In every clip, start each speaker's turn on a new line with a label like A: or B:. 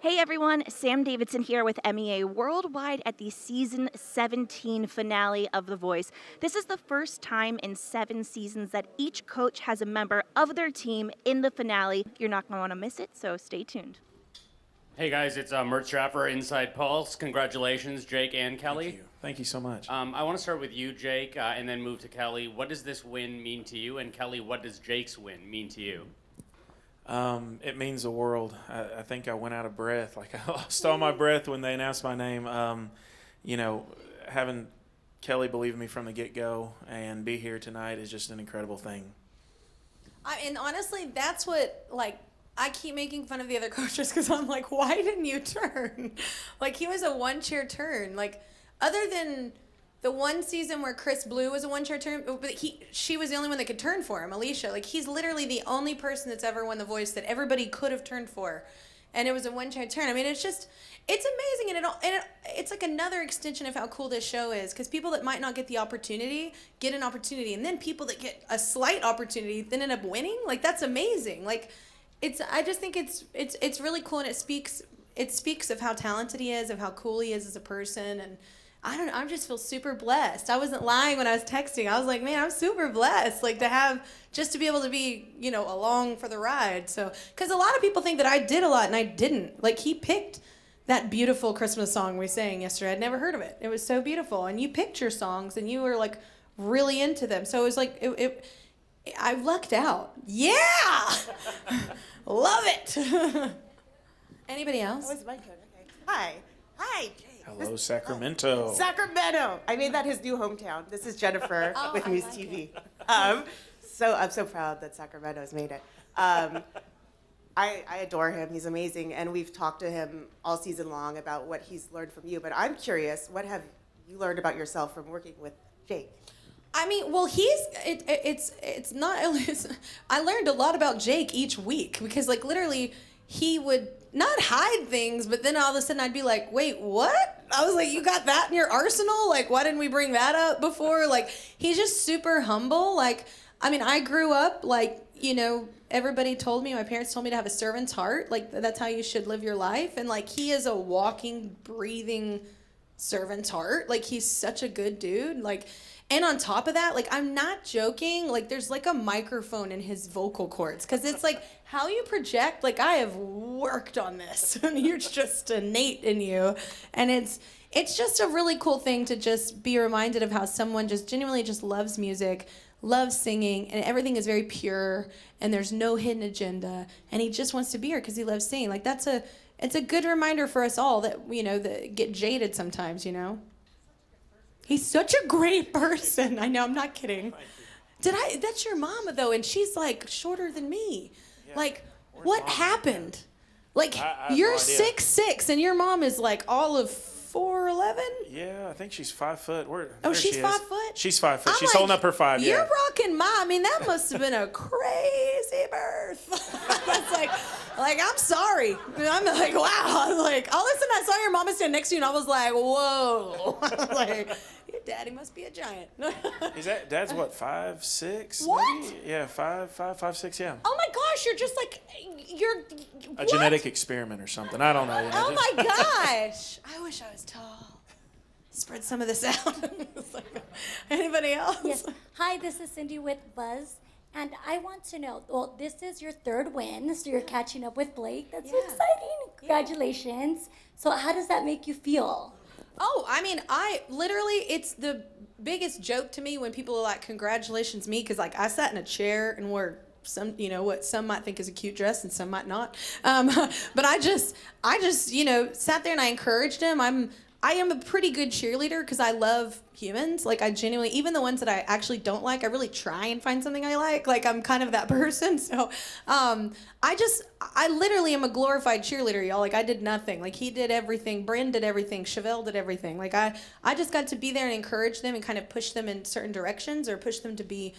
A: Hey everyone, Sam Davidson here with MEA Worldwide at the Season 17 finale of The Voice. This is the first time in 7 seasons that each coach has a member of their team in the finale. You're not going to want to miss it, so stay tuned.
B: Hey guys, it's Mert Trapper, Inside Pulse. Congratulations, Jake and Kelly.
C: Thank you so much.
B: I want to start with you, Jake, and then move to Kelly. What does this win mean to you? And Kelly, what does Jake's win mean to you?
C: It means the world. I think I went out of breath. Like, I lost all my breath when they announced my name. Having Kelly believe in me from the get-go and be here tonight is just an incredible thing.
D: And honestly, that's what, I keep making fun of the other coaches because I'm like, why didn't you turn? He was a one-chair turn. Other than the one season where Chris Blue was a one-chair turn, but she was the only one that could turn for him, Alicia. He's literally the only person that's ever won The Voice that everybody could have turned for, and it was a one-chair turn. I mean, it's amazing, and it's like another extension of how cool this show is, because people that might not get the opportunity get an opportunity, and then people that get a slight opportunity then end up winning. That's amazing. I just think it's really cool, and it speaks of how talented he is, of how cool he is as a person, and I don't know, I just feel super blessed. I wasn't lying when I was texting. I was like, man, I'm super blessed, to be able to be, along for the ride. So, because a lot of people think that I did a lot, and I didn't. He picked that beautiful Christmas song we sang yesterday. I'd never heard of it. It was so beautiful, and you picked your songs, and you were really into them. So it was I lucked out. Yeah, love it. Anybody else?
E: That was my turn. Okay. Hi, Jake.
C: Hello, Sacramento.
E: Sacramento. I made that his new hometown. This is Jennifer with Muse TV. So I'm so proud that Sacramento's made it. I adore him. He's amazing, and we've talked to him all season long about what he's learned from you. But I'm curious, what have you learned about yourself from working with Jake?
D: I mean, well, it's not. I learned a lot about Jake each week because, literally, he would not hide things, but then all of a sudden I'd be like, wait, what? I was like, you got that in your arsenal? Why didn't we bring that up before? He's just super humble. I grew up, everybody told me, my parents told me to have a servant's heart. That's how you should live your life. And, he is a walking, breathing servant's heart. He's such a good dude. And on top of that, I'm not joking, there's a microphone in his vocal cords, because it's how you project, I have worked on this, and you're just innate in you, and it's just a really cool thing to just be reminded of how someone just genuinely just loves music, loves singing, and everything is very pure, and there's no hidden agenda, and he just wants to be here because he loves singing. It's a good reminder for us all that, that get jaded sometimes, He's such a great person. I know, I'm not kidding. That's your mama, though, and she's, shorter than me.
C: Yeah.
D: What happened? You're 6'6", and your mom is, all of 4'11"?
C: Yeah, I think she's 5 foot.
D: She's 5 foot?
C: She's 5 foot.
D: I'm
C: She's holding up her 5,
D: You're
C: yeah.
D: rocking that must have been a crazy birth. I'm sorry. I'm wow. All of a sudden I saw your mama stand next to you, and I was like, whoa. Your daddy must be a giant.
C: Is that Dad's what, 5'6"?
D: What?
C: Maybe? Yeah, 5'6", yeah.
D: Oh my gosh, you're just you're
C: A genetic experiment or something. I don't know.
D: Oh my gosh. I wish I was tall. Spread some of this out. Anybody else?
F: Yes. Hi, this is Cindy with Buzz. And I want to know, well, this is your 3rd win, so you're catching up with Blake. That's exciting. Congratulations. So how does that make you feel?
D: Oh, it's the biggest joke to me when people are like, congratulations me, because I sat in a chair and wore some, what some might think is a cute dress and some might not. But I just, sat there and I encouraged him. I am a pretty good cheerleader because I love humans. I genuinely, even the ones that I actually don't like, I really try and find something I like. I'm kind of that person. So I literally am a glorified cheerleader, y'all. I did nothing. He did everything. Bryn did everything. Chevelle did everything. I just got to be there and encourage them and kind of push them in certain directions or push them to be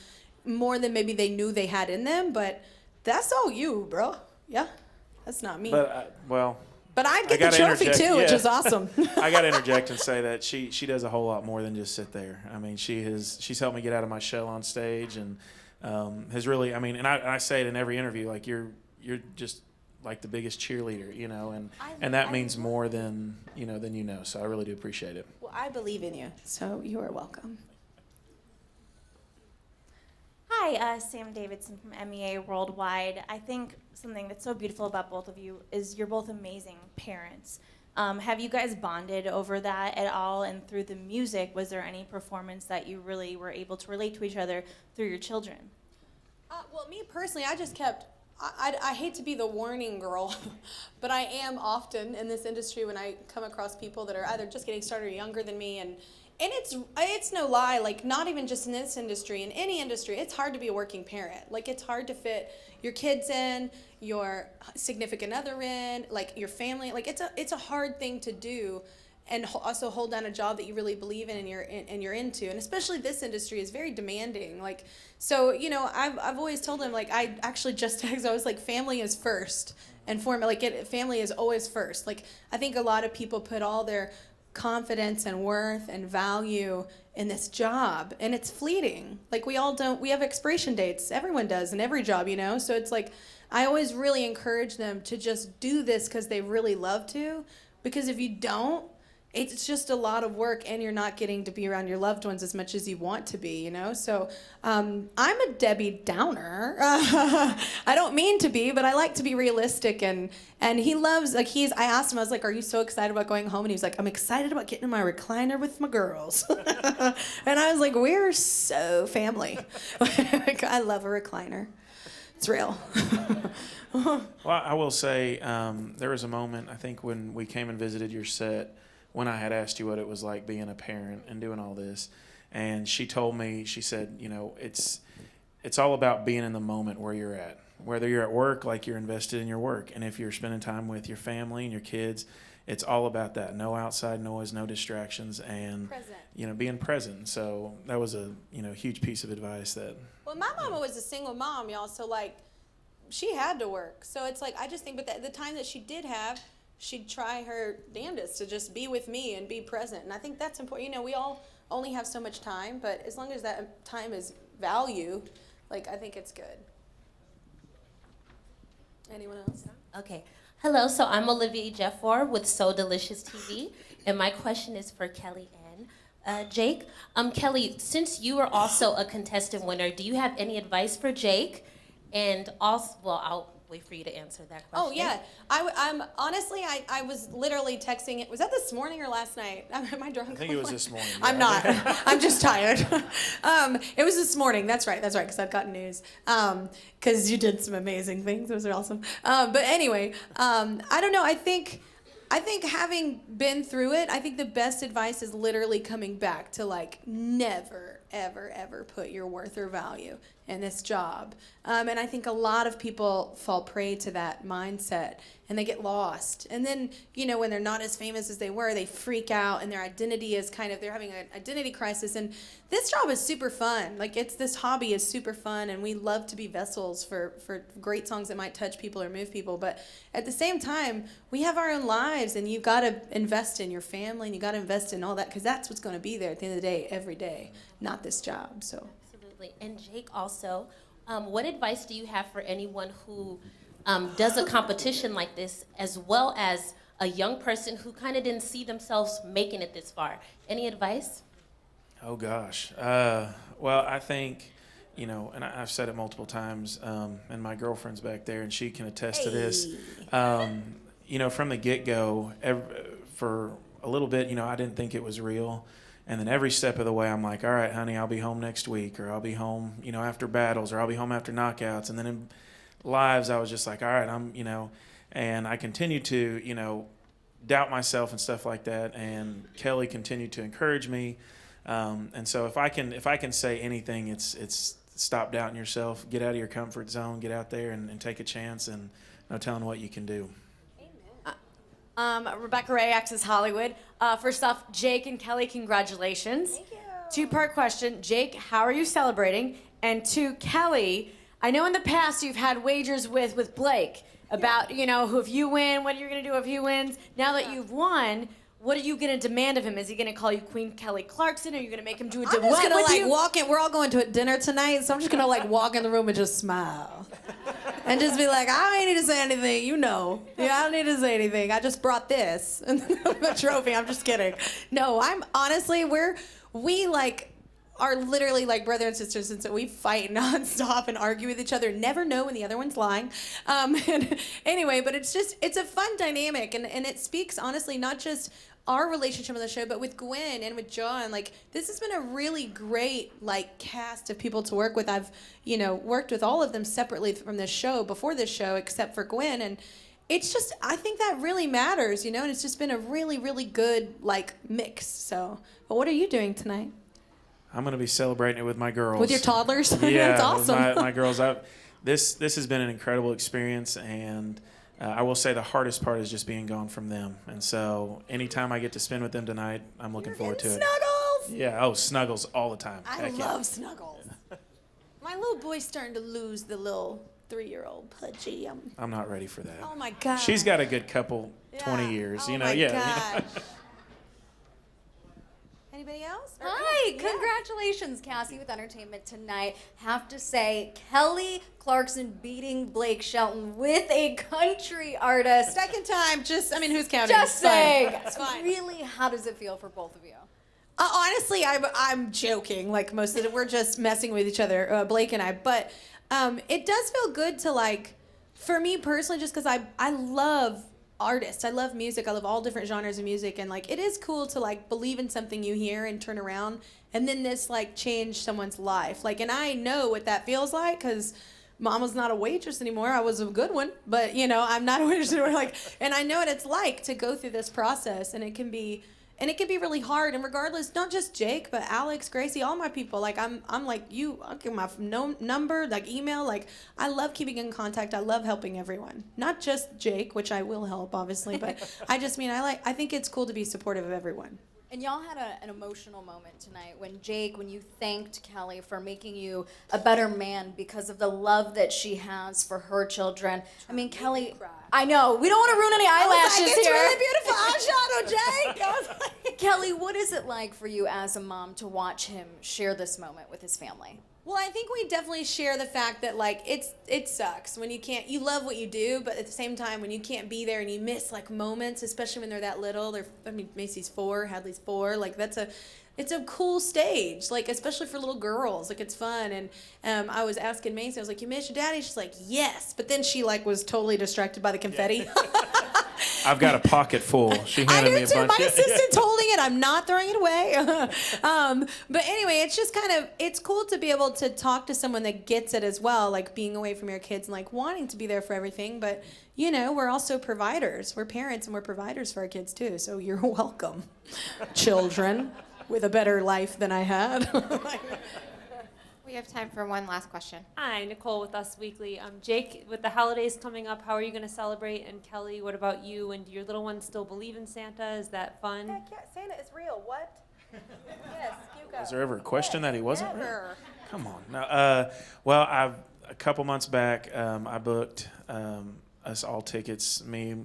D: more than maybe they knew they had in them. But that's all you, bro. Yeah, that's not me. But I get the trophy too, which is awesome.
C: I got to interject and say that she does a whole lot more than just sit there. I mean, she's helped me get out of my shell on stage and has really, and I say it in every interview, you're just like the biggest cheerleader, and that means more than you know. So I really do appreciate it.
D: Well, I believe in you, so you are welcome.
A: Hi, Sam Davidson from MEA Worldwide. I think something that's so beautiful about both of you is you're both amazing parents. Have you guys bonded over that at all? And through the music, was there any performance that you really were able to relate to each other through your children?
D: Well, me personally, I just kept, I hate to be the warning girl, but I am often in this industry when I come across people that are either just getting started or younger than me, and it's no lie, like not even just in this industry, in any industry, it's hard to be a working parent. Like it's hard to fit your kids in, your significant other in, like your family. Like it's a hard thing to do, and also hold down a job that you really believe in and you're into. And especially this industry is very demanding. Like, so, I've always told them, like, I actually just text, I was like, family is first, and family is always first. Like, I think a lot of people put all their confidence and worth and value in this job, and it's fleeting. Like, we have expiration dates. Everyone does in every job, So it's like, I always really encourage them to just do this because they really love to, because if you don't, it's just a lot of work, and you're not getting to be around your loved ones as much as you want to be, So I'm a Debbie Downer. I don't mean to be, but I like to be realistic. And he loves, like, I asked him, I was like, are you so excited about going home? And he was like, I'm excited about getting in my recliner with my girls. And I was like, we're so family. I love a recliner. It's real.
C: Well, I will say there was a moment, I think, when we came and visited your set, when I had asked you what it was like being a parent and doing all this. And she told me, she said, it's all about being in the moment where you're at. Whether you're at work, like you're invested in your work. And if you're spending time with your family and your kids, it's all about that. No outside noise, no distractions, and being present. So that was a huge piece of advice that.
D: Well, my mama was a single mom, y'all. So like, she had to work. So it's like, I just think, but the time that she did have, she'd try her damnedest to just be with me and be present. And I think that's important. We all only have so much time, but as long as that time is valued, like, I think it's good. Anyone else?
G: Okay. Hello, so I'm Olivia Jeffor with So Delicious TV, and my question is for Kelly and Jake. Kelly, since you are also a contestant winner, do you have any advice for Jake? And also, well, I'll wait for you to answer that question.
D: Oh, yeah. I'm honestly, I was literally texting it. Was that this morning or last night? Am I drunk?
C: I think it was this morning. Yeah.
D: I'm not. I'm just tired. It was this morning. That's right, because I've gotten news. Because you did some amazing things. Those are awesome. But anyway, I don't know. I think having been through it, I think the best advice is literally coming back to, like, never, ever, ever put your worth or value in this job. And I think a lot of people fall prey to that mindset, and they get lost. And then, when they're not as famous as they were, they freak out, and their identity is they're having an identity crisis. And this job is super fun. Like, this hobby is super fun, and we love to be vessels for great songs that might touch people or move people. But at the same time, we have our own lives, and you've got to invest in your family, and you got to invest in all that, because that's what's going to be there at the end of the day, every day, not this job. So.
G: Absolutely. And Jake, also, what advice do you have for anyone who does a competition like this, as well as a young person who kind of didn't see themselves making it this far? Any advice?
C: Oh, gosh. Well, I think, and I've said it multiple times, and my girlfriend's back there, and she can attest to this. From the get-go, for a little bit, I didn't think it was real. And then every step of the way, I'm like, all right, honey, I'll be home next week, or I'll be home, after battles, or I'll be home after knockouts. And then in lives, I was just like, all right, and I continued to, doubt myself and stuff like that. And Kelly continued to encourage me. And so if I can say anything, it's stop doubting yourself, get out of your comfort zone, get out there and take a chance, and no telling what you can do.
H: Rebecca Ray, Access Hollywood. First off, Jake and Kelly, congratulations. Thank you. Two-part question. Jake, how are you celebrating? And two, Kelly, I know in the past you've had wagers with Blake about, who if you win, what you're going to do if he wins. Now that you've won, what are you going to demand of him? Is he going to call you Queen Kelly Clarkson? Are you going to make him do a duet
D: I'm just
H: with
D: gonna
H: you?
D: walk in. We're all going to a dinner tonight, so I'm just gonna walk in the room and just smile. and just be like, I ain't need to say anything, you know. Yeah, I don't need to say anything. I just brought this, the trophy. I'm just kidding. No, I'm honestly, we like are literally like brother and sisters, and so we fight nonstop and argue with each other. Never know when the other one's lying. And anyway, but it's a fun dynamic, and it speaks honestly not just our relationship on the show, but with Gwen and with John. Like, this has been a really great like cast of people to work with. I've worked with all of them separately from this show before this show, except for Gwen, and it's just, I think that really matters, and it's just been a really, really good like mix. So, but what are you doing tonight?
C: I'm going to be celebrating it with my girls.
D: With your toddlers?
C: Yeah,
D: That's awesome.
C: with my girls. This has been an incredible experience, and I will say the hardest part is just being gone from them. And so anytime I get to spend with them tonight, I'm looking forward to it.
D: Snuggles!
C: Yeah, snuggles all the time.
D: I
C: Heck
D: love snuggles. My little boy's starting to lose the little 3-year-old pudgy.
C: I'm not ready for that.
D: Oh my God.
C: She's got a good couple, 20 years.
D: Oh my God. Anybody else?
I: Hi, congratulations, Cassie, with Entertainment Tonight. Have to say, Kelly Clarkson beating Blake Shelton with a country artist.
D: Second time, who's counting?
I: Just saying.
D: It's fine.
I: Really, how does it feel for both of you?
D: Honestly, I'm joking. Like most of it, we're just messing with each other, Blake and I. But it does feel good to like, for me personally, just because I love artists. I love music. I love all different genres of music, and like it is cool to like believe in something you hear and turn around, and then this like change someone's life. Like, and I know what that feels like because Mama's not a waitress anymore. I was a good one, but I'm not a waitress anymore. Like, and I know what it's like to go through this process, and it can be really hard. And regardless, not just Jake, but Alex, Gracie, all my people. Like I'm like you. I'll give my number, like email. Like I love keeping in contact. I love helping everyone, not just Jake, which I will help obviously, but I just mean I think it's cool to be supportive of everyone.
I: And y'all had an emotional moment tonight when you thanked Kelly for making you a better man because of the love that she has for her children. I mean, Kelly, I know, we don't want to ruin any eyelashes
D: it's
I: here.
D: really beautiful eyeshadow, Jake. I was like,
I: Kelly, what is it like for you as a mom to watch him share this moment with his family?
D: Well, I think we definitely share the fact that like it sucks when you love what you do, but at the same time when you can't be there and you miss like moments, especially when they're that little. Macy's 4, Hadley's 4. Like it's a cool stage, like especially for little girls. Like it's fun. And I was asking Macy, I was like, "You miss your daddy?" She's like, "Yes," but then she like was totally distracted by the confetti. Yeah.
C: I've got a pocket full. She handed me a bunch.
D: My assistant's holding it. I'm not throwing it away. But anyway, it's just it's cool to be able to talk to someone that gets it as well, like being away from your kids and like wanting to be there for everything. But we're also providers. We're parents and we're providers for our kids too. So you're welcome, children with a better life than I had.
J: We have time for one last question.
K: Hi, Nicole with Us Weekly. Jake, with the holidays coming up, how are you going to celebrate? And Kelly, what about you? And do your little ones still believe in Santa? Is that fun?
L: Heck yeah, Santa is real. What? Yes, you go.
C: Was there ever a question that he wasn't?
L: Never.
C: Real? Come on. No, well, a couple months back, I booked us all tickets. Me,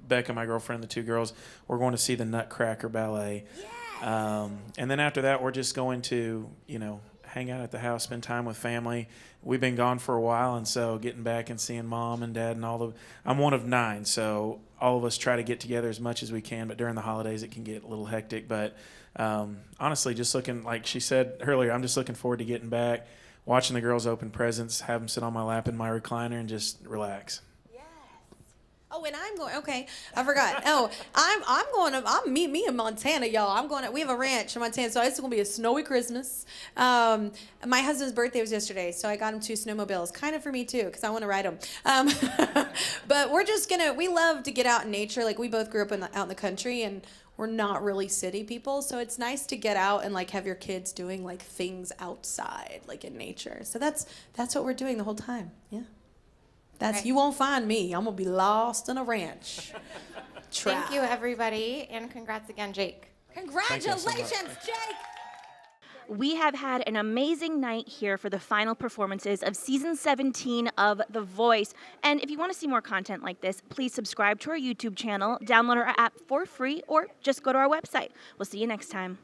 C: Becca, my girlfriend, the 2 girls. We're going to see the Nutcracker Ballet. Yes. And then after that, we're just going to, hang out at the house, spend time with family. We've been gone for a while, and so getting back and seeing Mom and Dad and I'm one of 9, so all of us try to get together as much as we can, but during the holidays it can get a little hectic. But honestly, just looking, like she said earlier, I'm just looking forward to getting back, watching the girls open presents, have them sit on my lap in my recliner and just relax.
D: Oh, and I'm going. Okay, I forgot. Oh, I'm meet me in Montana, y'all. We have a ranch in Montana, so it's gonna be a snowy Christmas. My husband's birthday was yesterday, so I got him 2 snowmobiles, kind of for me too, because I want to ride them. But we love to get out in nature. Like we both grew up out in the country, and we're not really city people, so it's nice to get out and like have your kids doing like things outside, like in nature. So that's what we're doing the whole time. Yeah. You won't find me. I'm going to be lost in a ranch.
J: Thank you, everybody, and congrats again, Jake.
D: Congratulations, Jake.
A: We have had an amazing night here for the final performances of season 17 of The Voice. And if you want to see more content like this, please subscribe to our YouTube channel, download our app for free, or just go to our website. We'll see you next time.